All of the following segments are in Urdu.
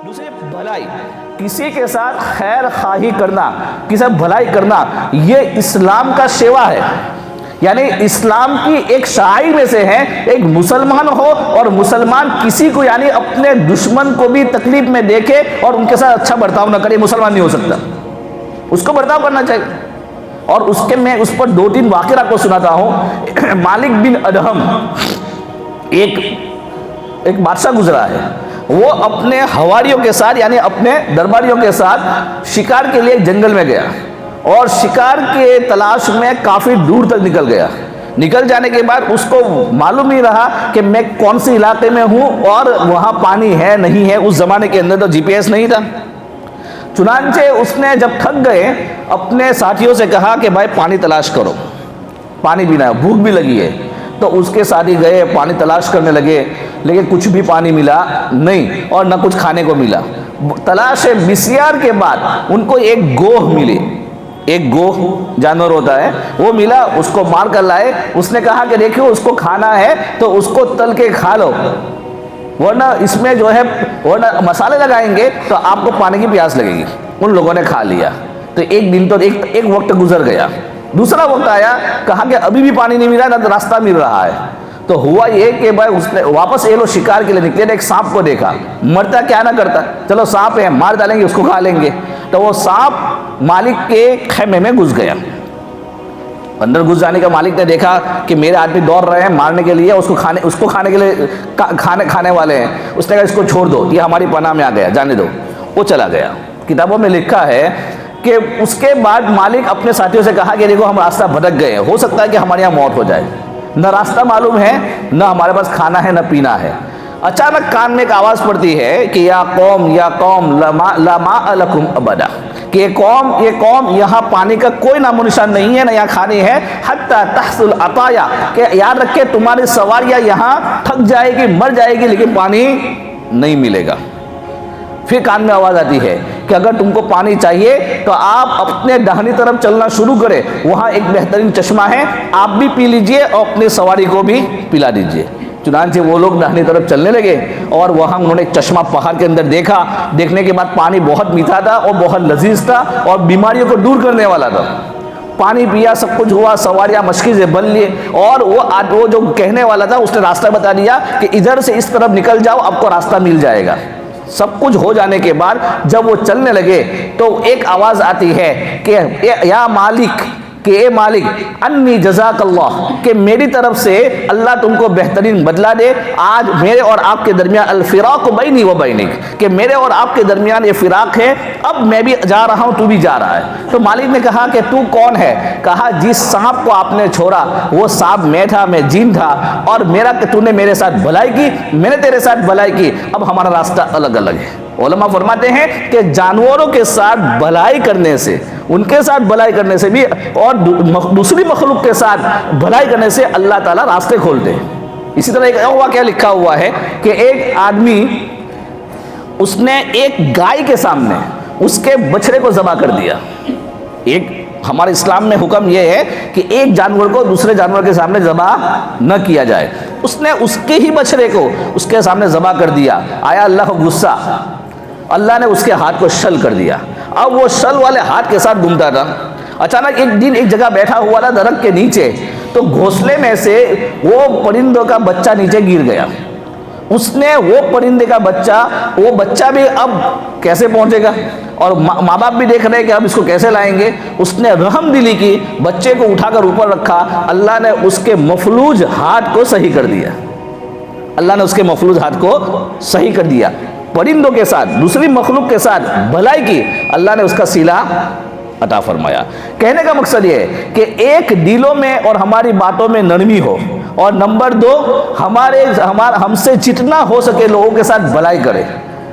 دوسری بھلائی، کسی کے ساتھ خیر خواہی کرنا، کسی سے بھلائی کرنا، یہ اسلام کا شیوا ہے. یعنی اسلام کی ایک شاعر میں سے ہے، ایک مسلمان ہو اور مسلمان کسی کو یعنی اپنے دشمن کو بھی تکلیف میں دیکھے اور ان کے ساتھ اچھا برتاؤ نہ کرے، مسلمان نہیں ہو سکتا. اس کو برتاؤ کرنا چاہیے. اور میں اس پر 2-3 واقعہ آپ کو سناتا ہوں. مالک بن ادہم ایک بادشاہ گزرا ہے. وہ اپنے حواریوں کے ساتھ یعنی اپنے درباریوں کے ساتھ شکار کے لیے جنگل میں گیا اور شکار کے تلاش میں کافی دور تک نکل گیا. نکل جانے کے بعد اس کو معلوم نہیں رہا کہ میں کون سی علاقے میں ہوں اور وہاں پانی ہے نہیں ہے. اس زمانے کے اندر تو GPS نہیں تھا. چنانچہ اس نے جب تھک گئے اپنے ساتھیوں سے کہا کہ بھائی پانی تلاش کرو، پانی پینا ہے، بھوک بھی لگی ہے. تو اس کے ساتھی گئے، پانی تلاش کرنے لگے، لیکن کچھ بھی پانی ملا نہیں اور نہ کچھ کھانے کو ملا. تلاش بسیار کے بعد ان کو ایک گوہ ملی. ایک گوہ جانور ہوتا ہے وہ ملا. اس کو مار کر لائے. اس نے کہا کہ دیکھو اس کو کھانا ہے تو اس کو تل کے کھا لو، ورنہ اس میں جو ہے ورنہ مسالے لگائیں گے تو آپ کو پانی کی پیاس لگے گی. ان لوگوں نے کھا لیا. تو ایک دن تو ایک وقت گزر گیا. دوسرا وقت آیا، کہا کہ ابھی بھی پانی نہیں ملا، نہ راستہ مل رہا ہے. تو ہوا یہ کہ بھائی اس نے واپس یہ لوگ شکار کے لیے نکلے. ایک سانپ کو دیکھا، مرتا کیا نہ کرتا، چلو سانپ ہے مار ڈالیں گے، اس کو کھا لیں گے. تو وہ سانپ مالک کے خیمے میں گھس گیا. اندر گھس جانے کا مالک نے دیکھا کہ میرے آدمی دوڑ رہے ہیں مارنے کے لیے، اس کو کھانے کے لیے کھانے والے ہیں. اس نے کہا اس کو چھوڑ دو، یہ ہماری پناہ میں آ گیا، جانے دو. وہ چلا گیا. کتابوں میں لکھا ہے کہ اس کے بعد مالک اپنے ساتھیوں سے کہا کہ دیکھو ہم راستہ بھٹک گئے ہیں، ہو سکتا ہے کہ ہمارے یہاں موت ہو جائے، نہ راستہ معلوم ہے نہ ہمارے پاس کھانا ہے نہ پینا ہے. اچانک کان میں ایک آواز پڑتی ہے کہ یا قوم لا ماء لکم ابدا، کہ یہ قوم یہاں پانی کا کوئی نام و نشان نہیں ہے، نہ یہاں کھانی ہے. حتی تحصل عطایا، کہ یاد رکھے تمہاری سواریاں یہاں تھک جائے گی، مر جائے گی، لیکن پانی نہیں ملے گا. پھر کان میں آواز آتی ہے کہ اگر تم کو پانی چاہیے تو آپ اپنے داہنی طرف چلنا شروع کریں، وہاں ایک بہترین چشمہ ہے، آپ بھی پی لیجئے اور اپنے سواری کو بھی پلا دیجئے. چنانچہ وہ لوگ داہنی طرف چلنے لگے اور وہاں انہوں نے ایک چشمہ پہاڑ کے اندر دیکھا. دیکھنے کے بعد پانی بہت میٹھا تھا اور بہت لذیذ تھا اور بیماریوں کو دور کرنے والا تھا. پانی پیا، سب کچھ ہوا، سواریاں مشکل سے بن لیے. اور وہ جو کہنے والا تھا اس نے راستہ بتا دیا کہ ادھر سے اس طرف نکل جاؤ، آپ کو راستہ مل جائے گا. سب کچھ ہو جانے کے بعد جب وہ چلنے لگے تو ایک آواز آتی ہے کہ یا مالک، کہ اے مالک، انی جزاک اللہ، کہ میری طرف سے اللہ تم کو بہترین بدلہ دے. آج میرے اور آپ کے درمیان الفراق بینی و بینک، کہ میرے اور آپ کے درمیان یہ فراق ہے، اب میں بھی جا رہا ہوں، تو بھی جا رہا ہے. تو مالک نے کہا کہ تو کون ہے؟ کہا جس سانپ کو آپ نے چھوڑا وہ سانپ میں تھا، میں جین تھا، اور تو نے میرے ساتھ بھلائی کی، میں نے تیرے ساتھ بھلائی کی، اب ہمارا راستہ الگ الگ ہے. علماء فرماتے ہیں کہ جانوروں کے ساتھ بھلائی کرنے سے، ان کے ساتھ بھلائی کرنے سے بھی اور دوسری مخلوق کے ساتھ بھلائی کرنے سے اللہ تعالیٰ راستے کھولتے ہیں. اسی طرح ایک اور واقعہ لکھا ہوا ہے کہ ایک آدمی اس نے ایک گائے کے سامنے اس کے بچڑے کو ذبح کر دیا. ہمارے اسلام میں حکم یہ ہے کہ ایک جانور کو دوسرے جانور کے سامنے ذبح نہ کیا جائے. اس نے اس کے ہی بچڑے کو اس کے سامنے ذبح کر دیا. آیا اللہ کو غصہ، اللہ نے اس کے ہاتھ کو شل کر دیا. اب وہ شل والے ہاتھ کے ساتھ گھومتا تھا. اچانک ایک دن ایک جگہ بیٹھا ہوا تھا درخت کے نیچے، تو گھونسلے میں سے وہ پرندوں کا بچہ نیچے گر گیا. اس نے وہ پرندے کا بچہ بھی اب کیسے پہنچے گا، اور ماں باپ بھی دیکھ رہے ہیں کہ اب اس کو کیسے لائیں گے. اس نے رحم دلی کی، بچے کو اٹھا کر اوپر رکھا. اللہ نے اس کے مفلوج ہاتھ کو صحیح کر دیا. اللہ نے اس کے مفلوج ہاتھ کو صحیح کر دیا. پرندوں کے ساتھ، دوسری مخلوق کے ساتھ بھلائی کی، اللہ نے اس کا صلہ عطا فرمایا. کہنے کا مقصد یہ ہے کہ ایک دلوں میں اور ہماری باتوں میں نرمی ہو، اور نمبر 2 ہم سے جتنا ہو سکے لوگوں کے ساتھ بھلائی کرے،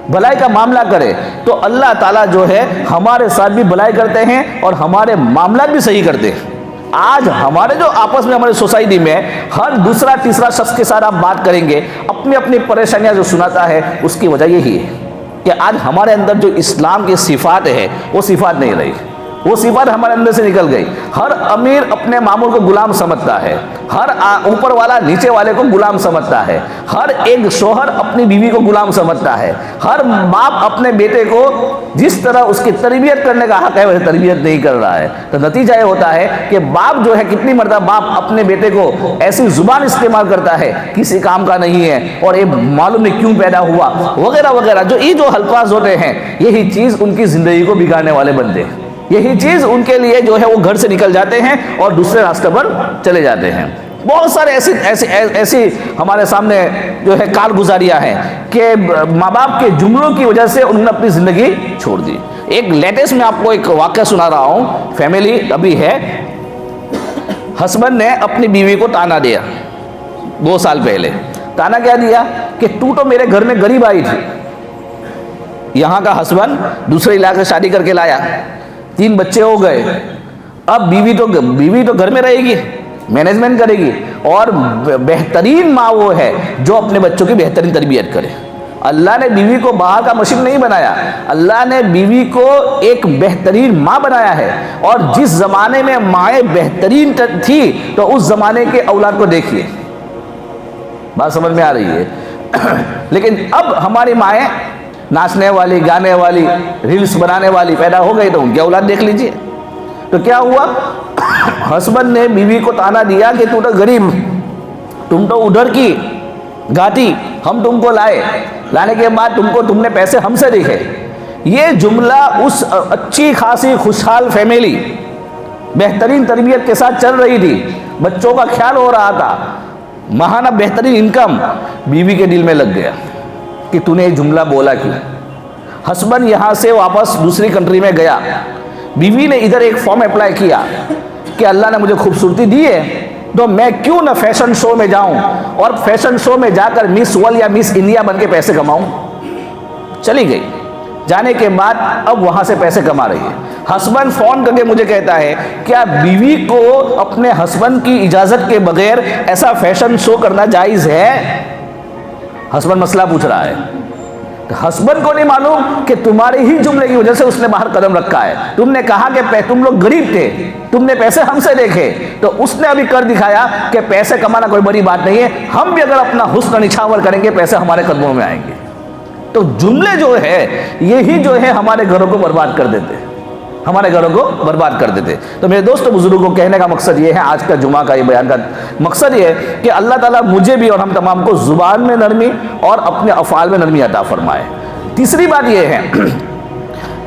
بھلائی کا معاملہ کرے، تو اللہ تعالیٰ جو ہے ہمارے ساتھ بھی بھلائی کرتے ہیں اور ہمارے معاملات بھی صحیح کرتے ہیں. آج ہمارے جو آپس میں ہماری سوسائٹی میں ہر دوسرا تیسرا شخص کے ساتھ آپ بات کریں گے، اپنی اپنی پریشانیاں جو سناتا ہے، اس کی وجہ یہی ہے کہ آج ہمارے اندر جو اسلام کی صفات ہے وہ صفات نہیں رہی. وہ صفات ہمارے اندر سے نکل گئی. ہر امیر اپنے مامور کو غلام سمجھتا ہے, ہر اوپر والا نیچے والے کو غلام سمجھتا ہے, ہر ایک شوہر اپنی بیوی کو غلام سمجھتا ہے, ہر باپ اپنے بیٹے کو جس طرح اس کی تربیت کرنے کا حق ہے ویسے تربیت نہیں کر رہا ہے. تو نتیجہ یہ ہوتا ہے کہ باپ جو ہے, کتنی مرتبہ باپ اپنے بیٹے کو ایسی زبان استعمال کرتا ہے کسی کام کا نہیں ہے اور یہ معلوم نہیں کیوں پیدا ہوا وغیرہ وغیرہ. جو الفاظ ہوتے ہیں یہی چیز ان کی زندگی کو بگاڑنے والے بنتے ہیں, یہی چیز ان کے لیے جو ہے وہ گھر سے نکل جاتے ہیں اور دوسرے راستے پر چلے جاتے ہیں. بہت سارے ایسی ہمارے سامنے جو ہے کارگزاریاں ہیں کہ ماں باپ کے جملوں کی وجہ سے انہوں نے اپنی زندگی چھوڑ دی. ایک لیٹسٹ میں آپ کو ایک واقعہ سنا رہا ہوں, فیملی ابھی ہے. ہسبینڈ نے اپنی بیوی کو تانا دیا 2 سال پہلے. تانا کیا دیا کہ تو میرے گھر میں غریب آئی تھی. یہاں کا ہسبینڈ دوسرے علاقے شادی کر کے لایا, 3 بچے ہو گئے. اب بیوی تو گھر میں رہے گی, مینجمنٹ کرے گی, اور بہترین ماں وہ ہے جو اپنے بچوں کی بہترین تربیت کرے. اللہ نے بیوی کو باہر کا مشین نہیں بنایا, اللہ نے بیوی کو ایک بہترین ماں بنایا ہے. اور جس زمانے میں مائیں بہترین تھی تو اس زمانے کے اولاد کو دیکھیے, بات سمجھ میں آ رہی ہے. لیکن اب ہماری مائیں ناچنے والی, گانے والی, ریلز بنانے والی پیدا ہو گئی, تو ان کی اولاد دیکھ لیجئے. تو کیا ہوا, ہسبینڈ نے بیوی کو تانا دیا کہ تو غریب, تم تو ادھر کی گھاٹی, ہم تم کو لانے کے بعد تم نے پیسے ہم سے دیکھے. یہ جملہ اس اچھی خاصی خوشحال فیملی بہترین تربیت کے ساتھ چل رہی تھی, بچوں کا خیال ہو رہا تھا, ماہانہ بہترین انکم, بیوی کے دل میں لگ گیا کہ تو نے یہ جملہ بولا کیوں. ہسبینڈ یہاں سے واپس دوسری کنٹری میں گیا, بیوی نے ادھر ایک فارم اپلائی کیا کہ اللہ نے مجھے خوبصورتی دی ہے تو میں کیوں نہ فیشن شو میں جاؤں اور فیشن شو میں جا کر مس ورلڈ یا مس انڈیا بن کے پیسے کماؤں. چلی گئی. جانے کے بعد اب وہاں سے پیسے کما رہی ہے. ہسبینڈ فون کر کے مجھے کہتا ہے کیا بیوی کو اپنے ہسبینڈ کی اجازت کے بغیر ایسا فیشن شو کرنا جائز ہے؟ ہسبینڈ مسئلہ پوچھ رہا ہے. ہسبینڈ کو نہیں معلوم کہ تمہارے ہی جملے کی وجہ سے اس نے باہر قدم رکھا ہے. تم نے کہا کہ تم لوگ غریب تھے, تم نے پیسے ہم سے دیکھے, تو اس نے ابھی کر دکھایا کہ پیسے کمانا کوئی بڑی بات نہیں ہے, ہم بھی اگر اپنا حسن نچھاور کریں گے پیسے ہمارے قدموں میں آئیں گے. تو جملے جو ہے یہی جو ہے ہمارے گھروں کو برباد کر دیتے, ہمارے گھروں کو برباد کر دیتے. تو میرے دوستوں بزرگوں کو کہنے کا مقصد یہ ہے, آج کا جمعہ کا یہ بیان کا مقصد یہ ہے کہ اللہ تعالیٰ مجھے بھی اور ہم تمام کو زبان میں نرمی اور اپنے افعال میں نرمی عطا فرمائے. تیسری بات یہ ہے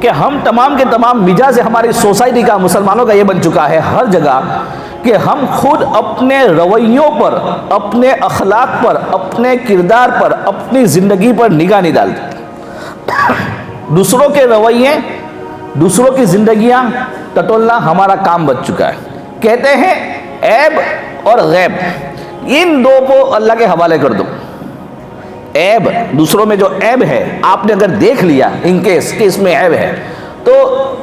کہ ہم تمام کے تمام مزاج ہماری سوسائٹی کا, مسلمانوں کا یہ بن چکا ہے ہر جگہ کہ ہم خود اپنے رویوں پر, اپنے اخلاق پر, اپنے کردار پر, اپنی زندگی پر نگاہ نہیں ڈالتے. دوسروں کے رویے, دوسروں کی زندگیاں ٹٹولنا ہمارا کام بچ چکا ہے. کہتے ہیں عیب اور غیب, ان دو کو اللہ کے حوالے کر دو. عیب, دوسروں میں جو عیب ہے آپ نے اگر دیکھ لیا ان کیس کہ اس میں عیب ہے, تو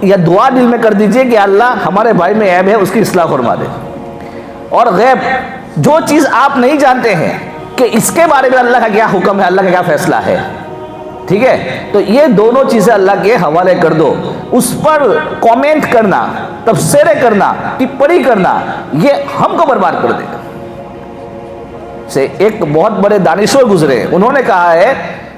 یا دعا دل میں کر دیجئے کہ اللہ ہمارے بھائی میں عیب ہے اس کی اصلاح فرما دے. اور غیب, جو چیز آپ نہیں جانتے ہیں کہ اس کے بارے میں اللہ کا کیا حکم ہے, اللہ کا کیا فیصلہ ہے, ٹھیک ہے, تو یہ دونوں چیزیں اللہ کے حوالے کر دو. اس پر کامنٹ کرنا, تبصرے کرنا, ٹپڑی کرنا, یہ ہم کو برباد کر دے گا. سے ایک بہت بڑے دانشور گزرے, انہوں نے کہا ہے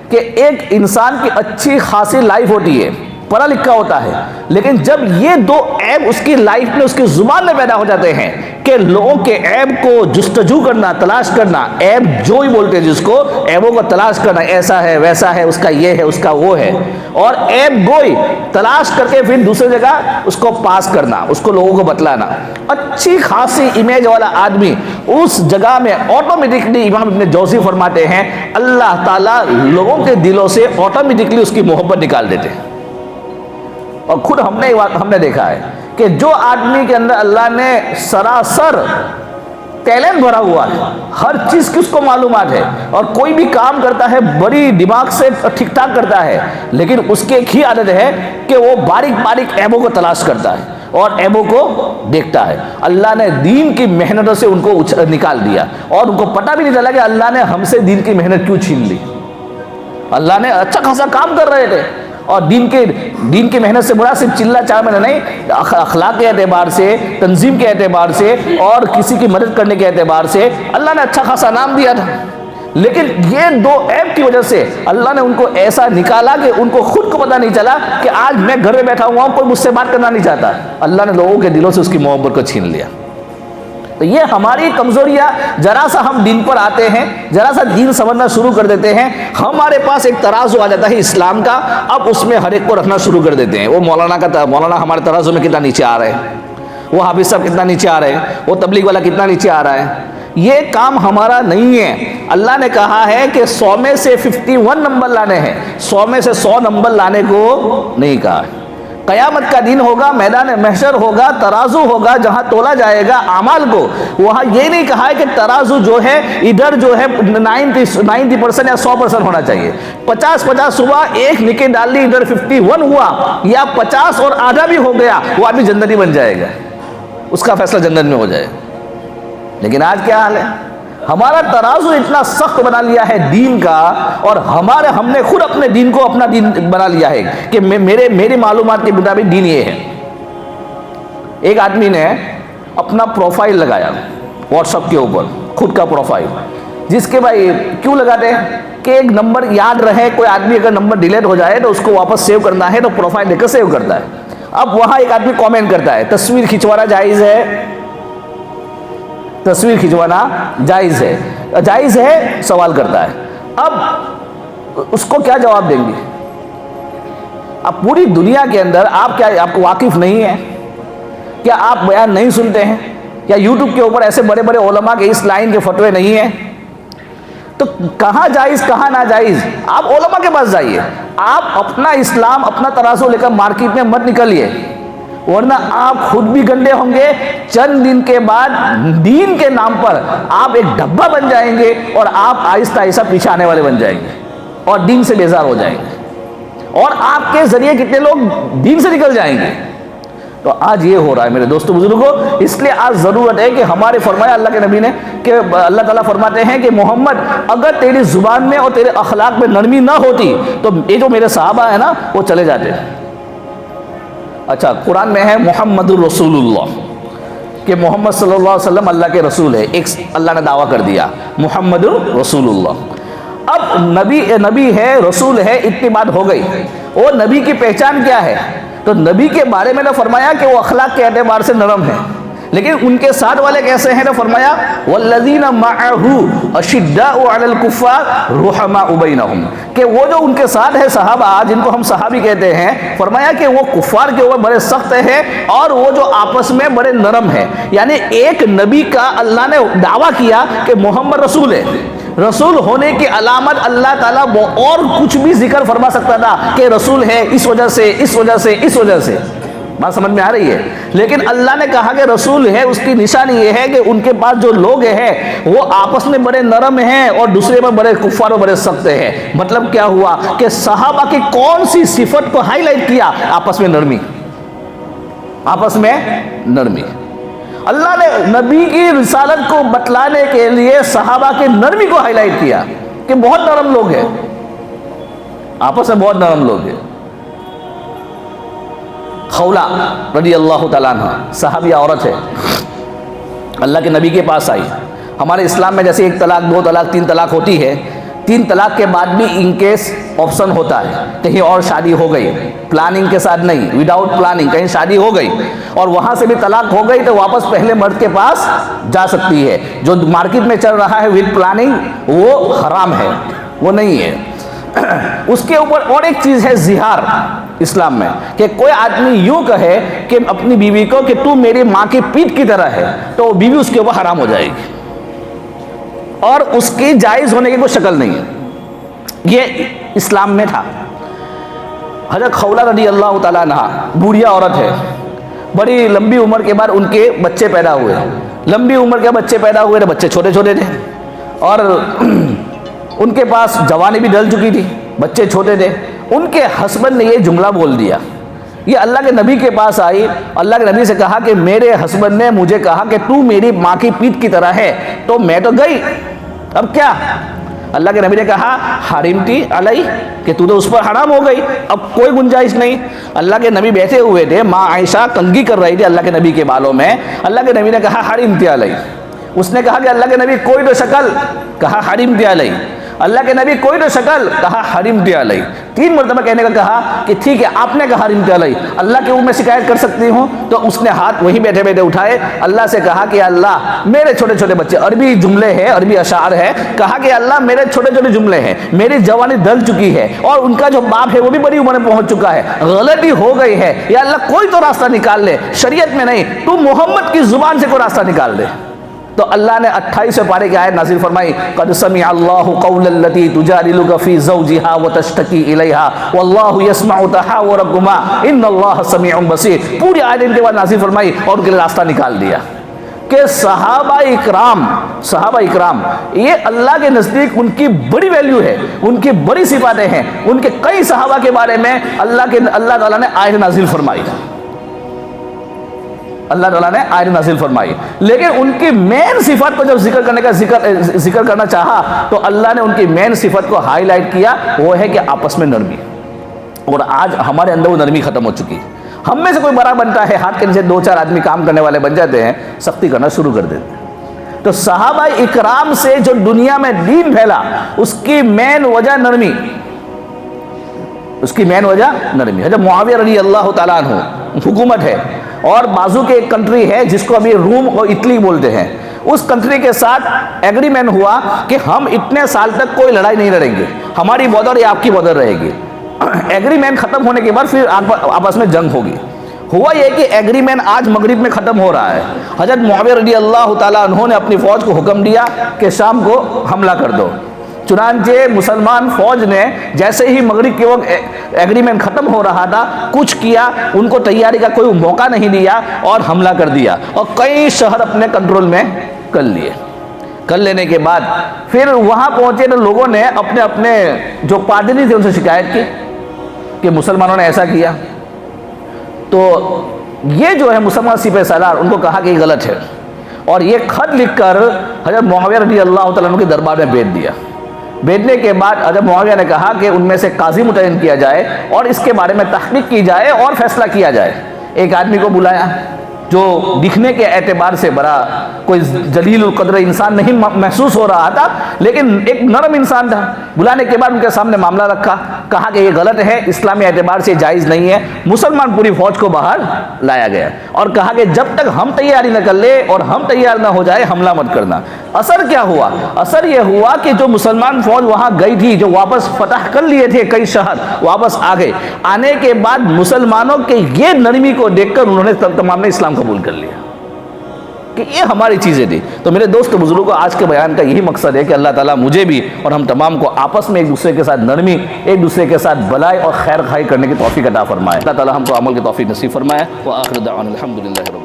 کہ ایک انسان کی اچھی خاصی لائف ہوتی ہے, پڑھا لکھا ہوتا ہے, لیکن جب یہ دو عیب اس کی لائف میں, اس کی زبان میں پیدا ہو جاتے ہیں کہ لوگوں کے عیب کو جستجو کرنا, تلاش کرنا, عیب جو ہی بولتے ہیں جس کو, عیبوں کو تلاش کرنا, ایسا ہے ویسا ہے, اس کا یہ ہے, اس کا وہ ہے, اور عیب گوئی تلاش کر کے پھر دوسری جگہ اس کو پاس کرنا, اس کو لوگوں کو بتلانا. اچھی خاصی امیج والا آدمی اس جگہ میں آٹومیٹکلی, امام ابن جوزی فرماتے ہیں, اللہ تعالیٰ لوگوں کے دلوں سے آٹومیٹکلی اس کی محبت نکال دیتے ہیں. اور خود ہم نے دیکھا ہے کہ جو آدمی کے اندر اللہ نے سراسر ٹیلنٹ بھرا ہوا ہے, ہر چیز کی اس کو معلومات ہے, اور کوئی بھی کام کرتا ہے بڑی دماغ سے ٹھیک ٹھاک کرتا ہے, لیکن اس کی ایک ہی عادت ہے کہ وہ باریک باریک عیبوں کو تلاش کرتا ہے اور عیبوں کو دیکھتا ہے. اللہ نے دین کی محنتوں سے ان کو نکال دیا, اور ان کو پتہ بھی نہیں چلا کہ اللہ نے ہم سے دین کی محنت کیوں چھین لی. اللہ نے اچھا خاصا کام کر رہے تھے اور دین کی محنت سے مراد صرف چلا چار میں نہیں، اخلاق کے اعتبار سے، تنظیم کے اعتبار سے اور کسی کی مدد کرنے کے اعتبار سے اللہ نے اچھا خاصا نام دیا تھا، لیکن یہ دو عیب کی وجہ سے اللہ نے ان کو ایسا نکالا کہ ان کو خود کو پتہ نہیں چلا کہ آج میں گھر میں بیٹھا ہوا ہوں، کوئی مجھ سے بات کرنا نہیں چاہتا، اللہ نے لوگوں کے دلوں سے اس کی محبت کو چھین لیا۔ تو یہ ہماری کمزوریاں، ذرا سا ہم دین پر آتے ہیں، ذرا سا دین سمجھنا شروع کر دیتے ہیں، ہمارے پاس ایک ترازو آ جاتا ہے اسلام کا، اب اس میں ہر ایک کو رکھنا شروع کر دیتے ہیں۔ وہ مولانا ہمارے ترازو میں کتنا نیچے آ رہے ہیں، وہ حافظ صاحب کتنا نیچے آ رہے ہیں، وہ تبلیغ والا کتنا نیچے آ رہا ہے۔ یہ کام ہمارا نہیں ہے۔ اللہ نے کہا ہے کہ 100 میں سے 51 نمبر لانے ہیں، 100 میں سے 100 نمبر لانے کو نہیں کہا۔ قیامت کا دن ہوگا، میدان محشر ہوگا، ترازو ہوگا جہاں تولا جائے گا اعمال کو، وہاں یہ نہیں کہا ہے کہ ترازو جو ہے ادھر جو ہے 90% یا 100% ہونا چاہیے۔ 50 صبح ایک نکے ڈال لی، ادھر 51 ہوا، یا 50 اور آدھا بھی ہو گیا، وہ آدمی جنتی بن جائے گا، اس کا فیصلہ جنت میں ہو جائے گا۔ لیکن آج کیا حال ہے؟ ہمارا ترازو اتنا سخت بنا لیا ہے دین کا، اور ہم نے خود اپنے دین کو اپنا دین بنا لیا ہے کہ میری معلومات کے مطابق دین یہ ہے۔ ایک آدمی نے اپنا پروفائل لگایا واٹس ایپ کے اوپر، خود کا پروفائل، جس کے بھائی کیوں لگاتے ہیں کہ ایک نمبر یاد رہے، کوئی آدمی اگر نمبر ڈیلیٹ ہو جائے تو اس کو واپس سیو کرنا ہے تو پروفائل لے کر سیو کرتا ہے۔ اب وہاں ایک آدمی کامنٹ کرتا ہے تصویر کھنچوانا جائز ہے، تصویر کھنچوانا جائز ہے سوال کرتا ہے۔ اب اس کو کیا جواب دیں گے؟ اب پوری دنیا کے اندر آپ کو واقف نہیں ہے کیا؟ آپ بیان نہیں سنتے ہیں کیا؟ یوٹیوب کے اوپر ایسے بڑے بڑے علماء کے اس لائن کے فتوے نہیں ہیں؟ تو کہاں جائز کہاں ناجائز؟ آپ علماء کے پاس جائیے، آپ اپنا اسلام اپنا ترازو لے کر مارکیٹ میں مت نکلیے، ورنہ آپ خود بھی گندے ہوں گے، چند دن کے بعد دین کے نام پر آپ ایک ڈبہ بن جائیں گے، اور آپ آہستہ آہستہ پیچھے آنے والے بن جائیں گے اور دین سے بیزار ہو جائیں گے، اور آپ کے ذریعے کتنے لوگ دین سے نکل جائیں گے۔ تو آج یہ ہو رہا ہے میرے دوستو بزرگوں، اس لیے آج ضرورت ہے کہ ہمارے فرمایا اللہ کے نبی نے کہ اللہ تعالیٰ فرماتے ہیں کہ محمد اگر تیری زبان میں اور تیرے اخلاق میں نرمی نہ ہوتی تو یہ جو میرے صحابہ ہیں نا وہ چلے جاتے۔ اچھا، قرآن میں ہے محمد الرسول اللہ، کہ محمد صلی اللہ علیہ وسلم اللہ کے رسول ہے، ایک اللہ نے دعویٰ کر دیا محمد الرسول اللہ۔ اب نبی ہے، رسول ہے، اتنی بات ہو گئی، اور نبی کی پہچان کیا ہے؟ تو نبی کے بارے میں نے فرمایا کہ وہ اخلاق کے اعتبار سے نرم ہے، لیکن ان کے ساتھ والے کیسے ہیں؟ تو فرمایا والذین معہ اشداء علی الکفار رحماء بینہم، کہ وہ جو ان کے ساتھ ہے صحابہ جن کو ہم صحابی کہتے ہیں، فرمایا کہ وہ کفار کے اوپر بڑے سخت ہیں اور وہ جو آپس میں بڑے نرم ہیں۔ یعنی ایک نبی کا اللہ نے دعویٰ کیا کہ محمد رسول ہے، رسول ہونے کی علامت اللہ تعالیٰ وہ اور کچھ بھی ذکر فرما سکتا تھا کہ رسول ہے اس وجہ سے اس وجہ سے اس وجہ سے، بات سمجھ میں آ رہی ہے؟ لیکن اللہ نے کہا کہ رسول ہے، اس کی نشانی یہ ہے کہ ان کے پاس جو لوگ ہیں وہ آپس میں بڑے نرم ہیں اور دوسرے پر بڑے کفار اور بڑے سخت ہیں۔ مطلب کیا ہوا کہ صحابہ کی کون سی صفت کو ہائی لائٹ کیا؟ آپس میں نرمی، آپس میں نرمی۔ اللہ نے نبی کی رسالت کو بتلانے کے لیے صحابہ کی نرمی کو ہائی لائٹ کیا کہ بہت نرم لوگ ہیں، آپس میں بہت نرم لوگ ہیں۔ خولہ رضی اللہ تعالیٰ عنہ صحابیہ عورت ہے، اللہ کے نبی کے پاس آئی۔ ہمارے اسلام میں جیسے 1 طلاق 2 طلاق 3 طلاق ہوتی ہے، 3 طلاق کے بعد بھی ان کیس آپشن ہوتا ہے، کہیں اور شادی ہو گئی پلاننگ کے ساتھ نہیں، وداؤٹ پلاننگ کہیں شادی ہو گئی اور وہاں سے بھی طلاق ہو گئی تو واپس پہلے مرد کے پاس جا سکتی ہے۔ جو مارکیٹ میں چل رہا ہے ود پلاننگ وہ حرام ہے، وہ نہیں ہے۔ اس کے اوپر اور ایک چیز ہے زہار اسلام میں، کہ کوئی آدمی یوں کہے کہ اپنی بیوی کو کہ تو میری ماں کی پیٹھ کی طرح ہے، تو وہ بیوی اس کے اوپر حرام ہو جائے گی اور اس کی جائز ہونے کی کوئی شکل نہیں ہے۔ یہ اسلام میں تھا۔ حضرت خولہ رضی اللہ تعالیٰ عنہ بوڑھیا عورت ہے، بڑی لمبی عمر کے بعد ان کے بچے پیدا ہوئے، لمبی عمر کے بچے پیدا ہوئے تو بچے چھوٹے چھوٹے تھے اور ان کے پاس جوانی بھی ڈل چکی تھی، بچے چھوٹے تھے۔ ان کے ہسبینڈ نے یہ جملہ بول دیا، یہ اللہ کے نبی کے پاس آئی، اللہ کے نبی سے کہا کہ میرے ہسبینڈ نے مجھے کہا کہ تو میری ماں کی پیٹھ کی طرح ہے، تو میں تو گئی، اب کیا؟ اللہ کے نبی نے کہا حرمتی علی کہ تو اس پر حرام ہو گئی، اب کوئی گنجائش نہیں۔ اللہ کے نبی بیٹھے ہوئے تھے، ماں عائشہ کنگھی کر رہی تھی اللہ کے نبی کے بالوں میں، اللہ کے نبی نے کہا حرمتی علی، اس نے کہا کہ اللہ کے نبی کوئی تو شکل، کہا حرمتی علی، اللہ کے نبی کوئی تو شکل، کہا حرمتی علی، 3 مرتبہ کہنے کا کہا کہ ٹھیک ہے آپ نے کہا حرمتی علی، اللہ کے اوپر میں شکایت کر سکتی ہوں؟ تو اس نے ہاتھ وہیں بیٹھے بیٹھے اٹھائے، اللہ سے کہا کہ اللہ میرے چھوٹے چھوٹے بچے، عربی جملے ہیں، عربی اشعار ہے، کہا کہ اللہ میرے چھوٹے چھوٹے جملے ہیں، میری جوانی ڈل چکی ہے اور ان کا جو باپ ہے وہ بھی بڑی عمر میں پہنچ چکا ہے، غلطی ہو گئی ہے، یا اللہ کوئی تو راستہ نکال لے، شریعت میں نہیں، تو محمد کی زبان سے کوئی راستہ نکال دے۔ تو اللہ نے 28 پارے کی آیت نازل فرمائی، قد سمع اللہ قول التی تجادلک فی زوجہا وتشتکی الیہا واللہ یسمع تحاورکما ان اللہ سمیع بصیر، پوری آیت ان کے بعد نازل فرمائی اور ان کے لیے راستہ نکال دیا کہ صحابہ اکرام یہ اللہ کے نزدیک ان کی بڑی ویلیو ہے، ان کی بڑی صفاتیں ہیں، ان کے کئی صحابہ کے بارے میں اللہ تعالیٰ نے آیت نازل فرمائی، اللہ تعالیٰ نے آیت نازل فرمائی، لیکن ان کی مین صفت کو جب ذکر کرنا چاہا تو اللہ نے ان کی مین صفت کو ہائی لائٹ کیا، وہ ہے کہ آپس میں نرمی، اور آج ہمارے اندر وہ نرمی ختم ہو چکی۔ ہم میں سے کوئی بڑا بنتا ہے، ہاتھ کے نیچے 2-4 آدمی کام کرنے والے بن جاتے ہیں، سختی کرنا شروع کر دیتے ہیں۔ تو صحابہ اکرام سے جو دنیا میں دین پھیلا اس کی مین وجہ نرمی، حضرت معاویہ رضی اللہ تعالیٰ عنہ حکومت ہے اور بازو کے ایک کنٹری ہے جس کو ابھی روم اور اٹلی بولتے ہیں، اس کنٹری کے ساتھ ایگریمنٹ ہوا کہ ہم اتنے سال تک کوئی لڑائی نہیں لڑیں گے، ہماری بارڈر یا آپ کی بارڈر رہے گی۔ ایگریمنٹ ختم ہونے کے بعد پھر آپس میں جنگ ہوگی۔ ہوا یہ کہ ایگریمنٹ آج مغرب میں ختم ہو رہا ہے، حضرت معاویہ رضی اللہ تعالیٰ عنہ نے اپنی فوج کو حکم دیا کہ شام کو حملہ کر دو، چنانچہ مسلمان فوج نے جیسے ہی مغرب کے وقت ایگریمنٹ ختم ہو رہا تھا کچھ کیا، ان کو تیاری کا کوئی موقع نہیں دیا اور حملہ کر دیا اور کئی شہر اپنے کنٹرول میں کر لیے۔ کر لینے کے بعد پھر وہاں پہنچے تو لوگوں نے اپنے جو پادری تھے ان سے شکایت کی کہ مسلمانوں نے ایسا کیا، تو یہ جو ہے مسلمان سپہ سالار ان کو کہا کہ یہ غلط ہے، اور یہ خط لکھ کر حضرت معاویہ رضی اللہ تعالیٰ عنہ کے دربار میں بھیج دیا۔ بھیجنے کے بعد حضرت معاویہ نے کہا کہ ان میں سے قاضی متعین کیا جائے اور اس کے بارے میں تحقیق کی جائے اور فیصلہ کیا جائے۔ ایک آدمی کو بلایا جو دکھنے کے اعتبار سے بڑا کوئی جلیل القدر انسان نہیں محسوس ہو رہا تھا، لیکن ایک نرم انسان تھا۔ بلانے کے بعد ان کے سامنے معاملہ رکھا، کہا کہ یہ غلط ہے، اسلامی اعتبار سے جائز نہیں ہے۔ مسلمان پوری فوج کو باہر لایا گیا اور کہا کہ جب تک ہم تیاری نہ کر لے اور ہم تیار نہ ہو جائے حملہ مت کرنا۔ اثر کیا ہوا؟ اثر یہ ہوا کہ جو مسلمان فوج وہاں گئی تھی، جو واپس فتح کر لیے تھے کئی شہر، واپس آ گئے۔ آنے کے بعد مسلمانوں کے یہ نرمی کو دیکھ کر انہوں نے تمام نے اسلام قبول کر لیا کہ یہ ہماری چیزیں تھی۔ تو میرے دوست بزرگوں، آج کے بیان کا یہی مقصد ہے کہ اللہ تعالیٰ مجھے بھی اور ہم تمام کو آپس میں ایک دوسرے کے ساتھ نرمی، ایک دوسرے کے ساتھ بلائی اور خیر خواہی کرنے کی توفیق عطا فرمائے۔ اللہ تعالیٰ ہم کو عمل کی توفیق نصیب فرمائے۔ وآخر دعوانا الحمدللہ۔